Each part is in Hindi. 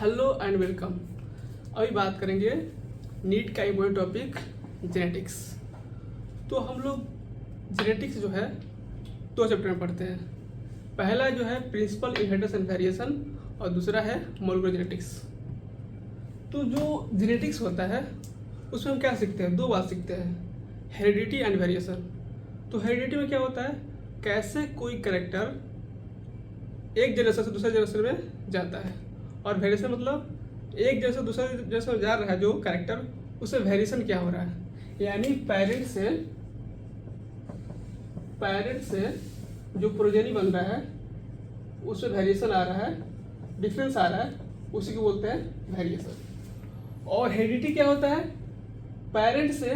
Hello and welcome. अभी बात करेंगे नीट का इम्पोर्टेंट टॉपिक जेनेटिक्स। तो हम लोग जेनेटिक्स जो है दो चैप्टर में पढ़ते हैं। पहला जो है प्रिंसिपल इनहेरिटेंस एंड वेरिएशन और दूसरा है मॉलिक्यूलर जेनेटिक्स। तो जो जेनेटिक्स होता है उसमें हम क्या सीखते हैं, दो बात सीखते हैं, हेरिडिटी एंड वेरिएशन। तो हेरिडिटी में क्या होता है, कैसे कोई कैरेक्टर एक जनरेशन से दूसरे जनरेशन में जाता है, और वेरिएशन मतलब एक जनरेशन से दूसरे जनरेशन में जा रहा है जो कैरेक्टर, उससे वेरिएशन क्या हो रहा है, यानी पेरेंट से जो प्रोजेनी बन रहा है उसमें वेरिएशन आ रहा है, डिफरेंस आ रहा है, उसी को बोलते हैं वेरिएशन। और हेरिडिटी क्या होता है, पेरेंट से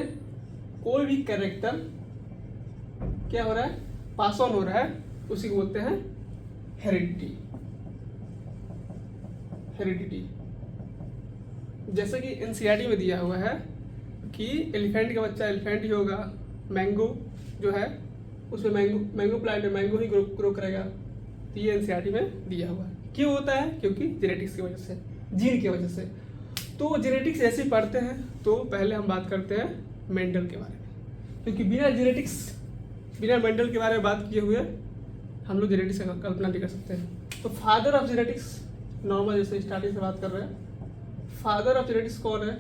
कोई भी कैरेक्टर क्या हो रहा है, पास ऑन हो रहा है, उसी को बोलते हैं हेरिडिटी। जैसे कि एनसीईआरटी में दिया हुआ है कि एलिफेंट का बच्चा एलिफेंट ही होगा, मैंगो जो है उसमें मैंगो प्लांट में मैंगो ही ग्रो करेगा। तो ये एनसीईआरटी में दिया हुआ है। क्यों होता है, क्योंकि जेनेटिक्स की वजह से, जीन की वजह से। तो जेनेटिक्स ऐसे ही पढ़ते हैं। तो पहले हम बात करते हैं मेंडल के बारे में, क्योंकि बिना मेंडल के बारे में बात किए हुए हम लोग जेनेटिक्स का कल्पना नहीं कर सकते हैं। तो फादर ऑफ जेनेटिक्स, नॉर्मल जैसे स्टार्टिंग से बात कर रहे हैं, फादर ऑफ जेनेटिक्स कौन है?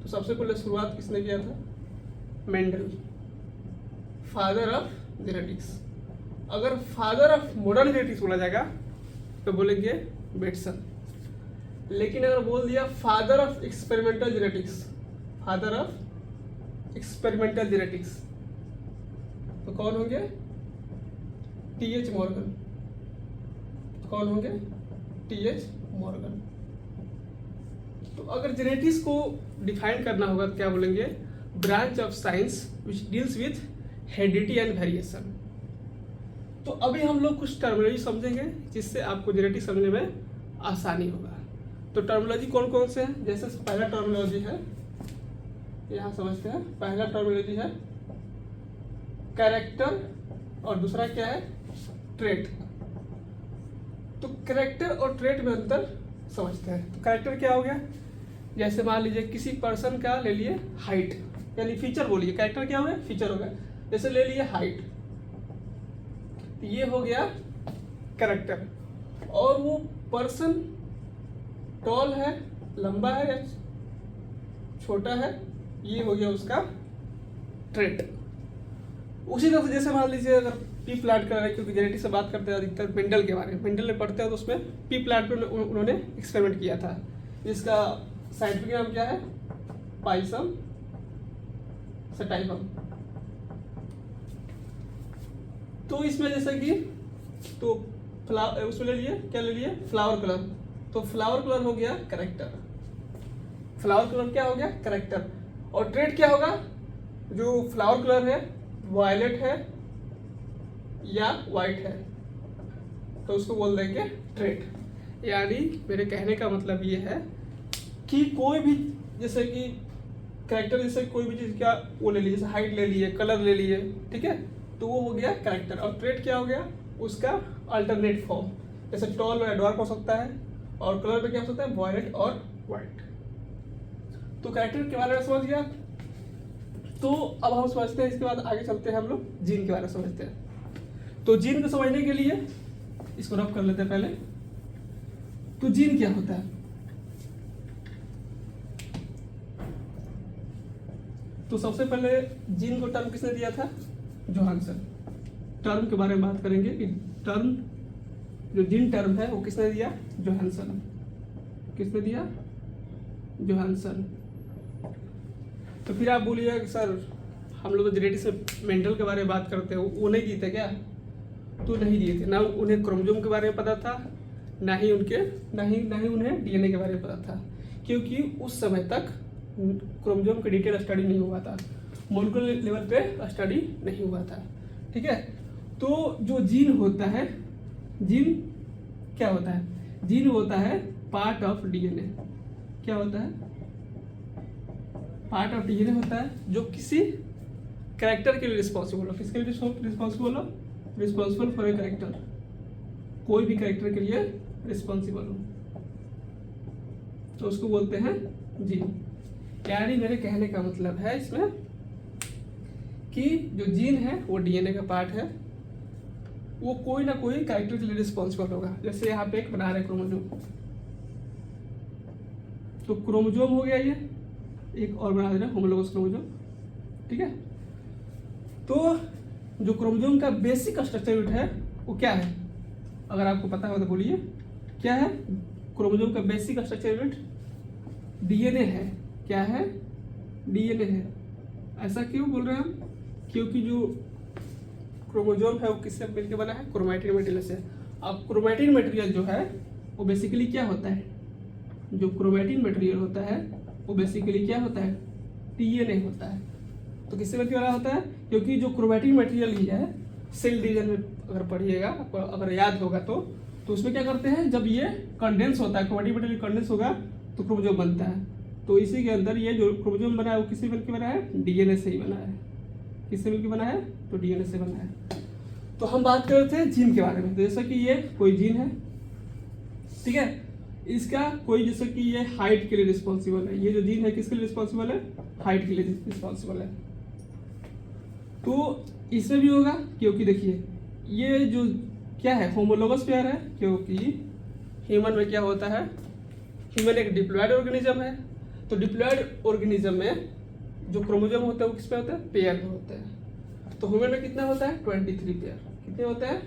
तो सबसे पहले शुरुआत किसने किया था? Mendel, father of genetics. अगर फादर ऑफ मॉडर्न जेनेटिक्स बोला जाएगा तो बोलेंगे बेटसन। लेकिन अगर बोल दिया फादर ऑफ एक्सपेरिमेंटल जेनेटिक्स, तो कौन होंगे? टी.एच. मॉर्गन। कौन होंगे? टी.एच. मॉर्गन। तो अगर जेनेटिक्स को डिफाइन करना होगा तो क्या बोलेंगे? Branch of science which deals with heredity and variation. तो अभी हम लोग कुछ टर्मिनोलॉजी समझेंगे जिससे आपको जेनेटिक्स समझने में आसानी होगा। तो टर्मिनोलॉजी कौन कौन से हैं? जैसे पहला टर्मिनोलॉजी है, यहाँ समझते हैं। पहला टर्मिनोलॉजी है कैरेक्टर और दूसरा क्या है? ट्रेट। तो कैरेक्टर और ट्रेट में अंतर समझते हैं। तो कैरेक्टर क्या हो गया? जैसे मान लीजिए किसी पर्सन का ले लिए हाइट, यानी फीचर बोलिए, कैरेक्टर क्या हो गया? फीचर हो गया। जैसे ले लिए हाइट, तो ये हो गया कैरेक्टर। और वो पर्सन टॉल है, लंबा है या छोटा है, ये हो गया उसका ट्रेट। उसी तरह से जैसे मान लीजिए अगर पी प्लांट कर रहे हैं, क्योंकि जेनेटिक्स से बात करते हैं अधिकतर मेंडल के बारे में, मेंडल में पढ़ते हैं, तो उसमें पी प्लांट पर उन्होंने एक्सपेरिमेंट किया था। इसका साइंटिफिक नाम क्या है? Pisum sativum. तो इसमें जैसे कि तो उसमें ले लिए, क्या ले लिए? Flower colour. तो फ्लावर कलर हो गया कैरेक्टर। फ्लावर कलर क्या हो गया? कैरेक्टर। और ट्रेट क्या होगा? जो फ्लावर कलर है वायलेट है या वाइट है, तो उसको बोल देंगे ट्रेट। यानी मेरे कहने का मतलब ये है कि कोई भी जैसे कि कैरेक्टर, जैसे कोई भी चीज़ क्या वो ले लीजिए, जैसे हाइट ले लिए, कलर ले लिए, ठीक है, तो वो हो गया कैरेक्टर। और ट्रेट क्या हो गया? उसका अल्टरनेट फॉर्म। जैसे टॉल और डार्क हो सकता है, और कलर में क्या हो सकता है? वायलेट और वाइट। तो कैरेक्टर के बारे में समझ गया। तो अब हम समझते हैं, इसके बाद आगे चलते हैं, हम लोग जीन के बारे में समझते हैं। तो जीन को समझने के लिए इसको रफ कर लेते हैं पहले। तो जीन क्या होता है? तो सबसे पहले जीन को टर्म किसने दिया था? जोहानसन। टर्म के बारे में बात करेंगे कि टर्म, जो जीन टर्म है वो किसने दिया? जोहानसन। किसने दिया? जोहानसन। तो फिर आप बोलिएगा कि सर हम लोग तो जेनेटिक्स में मेंडल के बारे में बात करते हैं, वो नहीं दिए थे क्या? तो नहीं दिए थे। ना उन्हें क्रोमोसोम के बारे में पता था, ना ही उन्हें डीएनए के बारे में पता था, क्योंकि उस समय तक क्रोमोसोम का डिटेल स्टडी नहीं हुआ था, मॉलिक्यूलर लेवल पे स्टडी नहीं हुआ था, ठीक है। तो जो जीन होता है, जीन क्या होता है? जीन होता है पार्ट ऑफ डीएनए। क्या होता है? पार्ट ऑफ डीएनए होता है जो किसी कैरेक्टर के लिए रिस्पॉन्सिबल हो। किसके लिए रिस्पॉन्सिबल हो? रिस्पॉन्सिबल फॉर ए कैरेक्टर, कोई भी कैरेक्टर के लिए रिस्पॉन्सिबल हो। तो उसको बोलते हैं जीन। यानी मेरे कहने का मतलब है इसमें कि जो जीन है वो डीएनए का पार्ट है, वो कोई ना कोई कैरेक्टर के लिए रिस्पॉन्सिबल होगा। जैसे यहाँ पे एक बना रहे क्रोमोजोम, तो क्रोमोजोम हो गया ये, एक और बना दे रहे हैं होमोलोगस क्रोमोजोम, ठीक है। तो जो क्रोमोजोम का बेसिक स्ट्रक्चर यूनिट है वो क्या है, अगर आपको पता हो तो बोलिए क्या है। क्रोमोजोम का बेसिक स्ट्रक्चर यूनिट डीएनए है। क्या है? डीएनए है। ऐसा क्यों बोल रहे हैं हम? क्योंकि जो क्रोमोजोम है वो किससे मिलकर बना है? क्रोमैटिन मटेरियल से। अब क्रोमैटिन मटेरियल जो है वो बेसिकली क्या होता है? जो क्रोमैटिन मटेरियल होता है वो बेसिकली क्या होता है? डीएनए होता है। तो किससे मिलकर बना होता है? क्योंकि जो क्रोमैटिन मटेरियल ही है, सेल डिवीजन में अगर पढ़िएगा, अगर याद होगा तो उसमें क्या करते हैं, जब ये कंडेंस होता है, क्रोमैटिन मटेरियल कंडेंस होगा तो क्रोमोजोम बनता है। तो इसी के अंदर ये जो क्रोमोजोम बना है वो किससे मिलकर बना है? डीएनए से ही बना है। किससे मिलकर बना है? तो डीएनए से बना है। तो हम बात कर रहे थे जीन के बारे में। तो जैसा कि ये कोई जीन है, ठीक है, इसका कोई जैसे कि ये हाइट के लिए रिस्पॉन्सिबल है। ये जो जीन है किसके लिए रिस्पॉन्सिबल है? हाइट के लिए रिस्पॉन्सिबल है। तो इसमें भी होगा, क्योंकि देखिए ये जो क्या है, होमोलोगस पेयर है। क्योंकि ह्यूमन में क्या होता है, ह्यूमन एक डिप्लॉयड ऑर्गेनिज्म है। तो डिप्लॉयड ऑर्गेनिज्म में जो क्रोमोजोम होता है वो किस पे होता है? पेयर में होते हैं। तो ह्यूमन में कितना होता है? 23 पेयर। कितने होते हैं?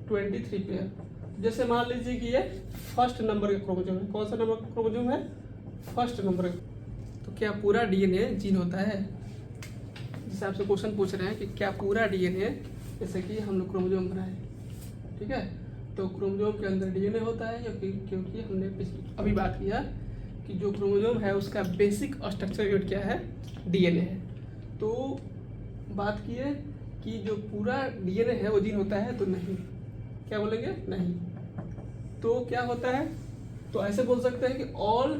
23 पेयर। जैसे मान लीजिए कि ये फर्स्ट नंबर का क्रोमोजोम है। कौन सा नंबर का क्रोमोजोम है? फर्स्ट नंबर का। तो क्या पूरा डीएनए जीन होता है? जैसे आपसे क्वेश्चन पूछ रहे हैं कि क्या पूरा डीएनए, जैसे कि हम लोग क्रोमोजोम बनाए, ठीक है, तो क्रोमोजोम के अंदर डीएनए होता है, या क्योंकि हमने अभी बात किया कि जो क्रोमोजोम है उसका बेसिक स्ट्रक्चर यूनिट क्या है? डीएनए है। तो बात की है कि जो पूरा डीएनए है वो जीन होता है, तो नहीं। क्या बोलेंगे? नहीं। तो क्या होता है? तो ऐसे बोल सकते हैं कि ऑल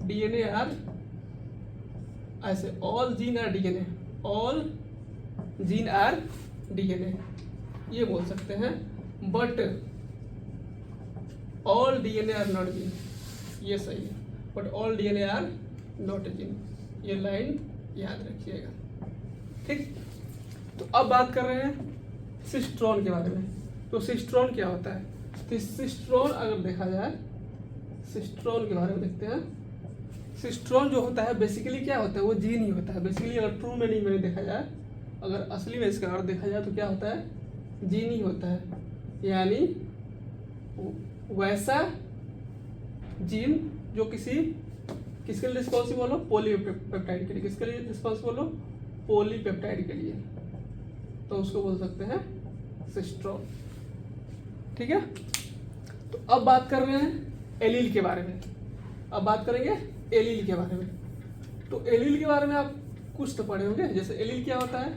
डीएनए आर, ऐसे all gene are DNA, all gene are DNA, ये बोल सकते हैं। But all DNA are not gene, ये सही है। But all DNA are not gene, ये लाइन याद रखिएगा, ठीक। तो अब बात कर रहे हैं सिस्ट्रॉन के बारे में। तो सिस्ट्रॉन क्या होता है? तो सिस्ट्रॉन अगर देखा जाए, सिस्ट्रॉन के बारे में देखते हैं। सिस्ट्रॉन जो होता है बेसिकली क्या होता है? वो जीन ही होता है। बेसिकली अगर ट्रू मीनिंग में देखा जाए, अगर असली में इसका अर्थ देखा जाए तो क्या होता है? जीन ही होता है। यानी वैसा जीन जो किसके लिए रिस्पॉन्सिबल हो? पॉलीपेप्टाइड के लिए। किसके लिए रिस्पॉन्सिबल हो? पॉलीपेप्टाइड के लिए। तो उसको बोल सकते हैं सिस्ट्रॉन, ठीक है। तो अब बात कर रहे हैं एलील के बारे में। अब बात करेंगे एलील के बारे में। तो एलील के बारे में आप कुछ तो पढ़े होंगे। जैसे एलील क्या होता है?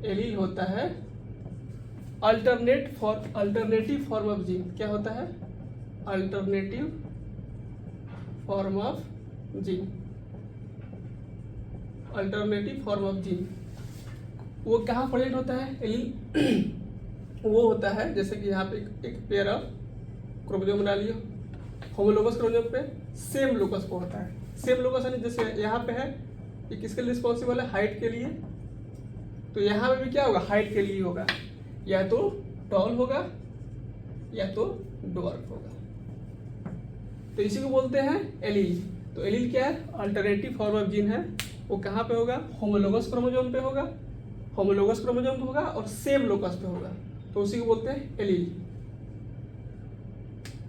एलील होता है अल्टरनेटिव फॉर्म ऑफ जीन। क्या होता है? Alternative form of gene. Alternative form of gene वो कहाँ प्रेजेंट होता है? एलील वो होता है जैसे कि यहाँ पे एक पेयर ऑफ क्रोमोजोम बना लियो, होमोलोगस क्रोमोजोम पे सेम लोकस पे होता है। सेम लोकस यानी जैसे यहाँ पे है, ये किसके लिए रिस्पॉन्सिबल है? हाइट के लिए। तो यहाँ पे भी क्या होगा? हाइट के लिए होगा, या तो टॉल होगा या तो डॉर्फ होगा। तो इसी को बोलते हैं एलील। तो एलील क्या है? अल्टरनेटिव फॉर्म ऑफ जीन है। वो कहाँ पे होगा? होमोलोगस क्रोमोजोम पे होगा, होमोलोगस क्रोमोजोम पे होगा और सेम लोकस पे होगा। तो उसी को बोलते हैं एलील।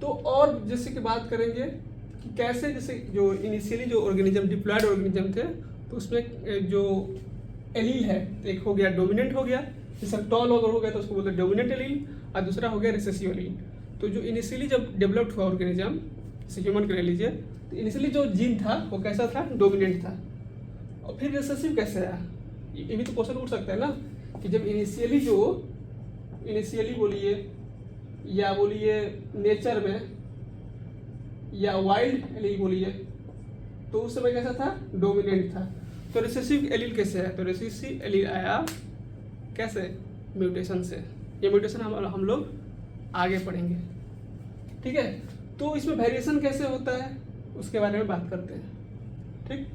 तो और जैसे कि बात करेंगे कि कैसे, जैसे जो इनिशियली जो ऑर्गेनिज्म डिप्लॉयड ऑर्गेनिज्म थे, तो उसमें जो एलील है, एक हो गया डोमिनेंट हो गया, जैसे टॉल अगर हो गया तो उसको बोलते हैं डोमिनेंट एलील, और दूसरा हो गया रिसेसिव एलील। तो जो इनिशियली जब डेवलप्ड हुआ ऑर्गेनिज्म, जैसे ह्यूमन के ले लीजिए, तो इनिशियली जो जीन था वो कैसा था? डोमिनेंट था। और फिर रिसेसिव कैसे आया? ये भी तो क्वेश्चन उठ सकता है ना, कि जब इनिशियली बोलिए या बोलिए नेचर में या वाइल्ड एलील बोलिए, तो उस समय कैसा था? डोमिनेंट था। तो रिसेसिव एलील कैसे आया? तो रिसेसिव एलील आया कैसे? म्यूटेशन से। ये म्यूटेशन हम लोग आगे पढ़ेंगे, ठीक है। तो इसमें वेरिएशन कैसे होता है उसके बारे में बात करते हैं, ठीक।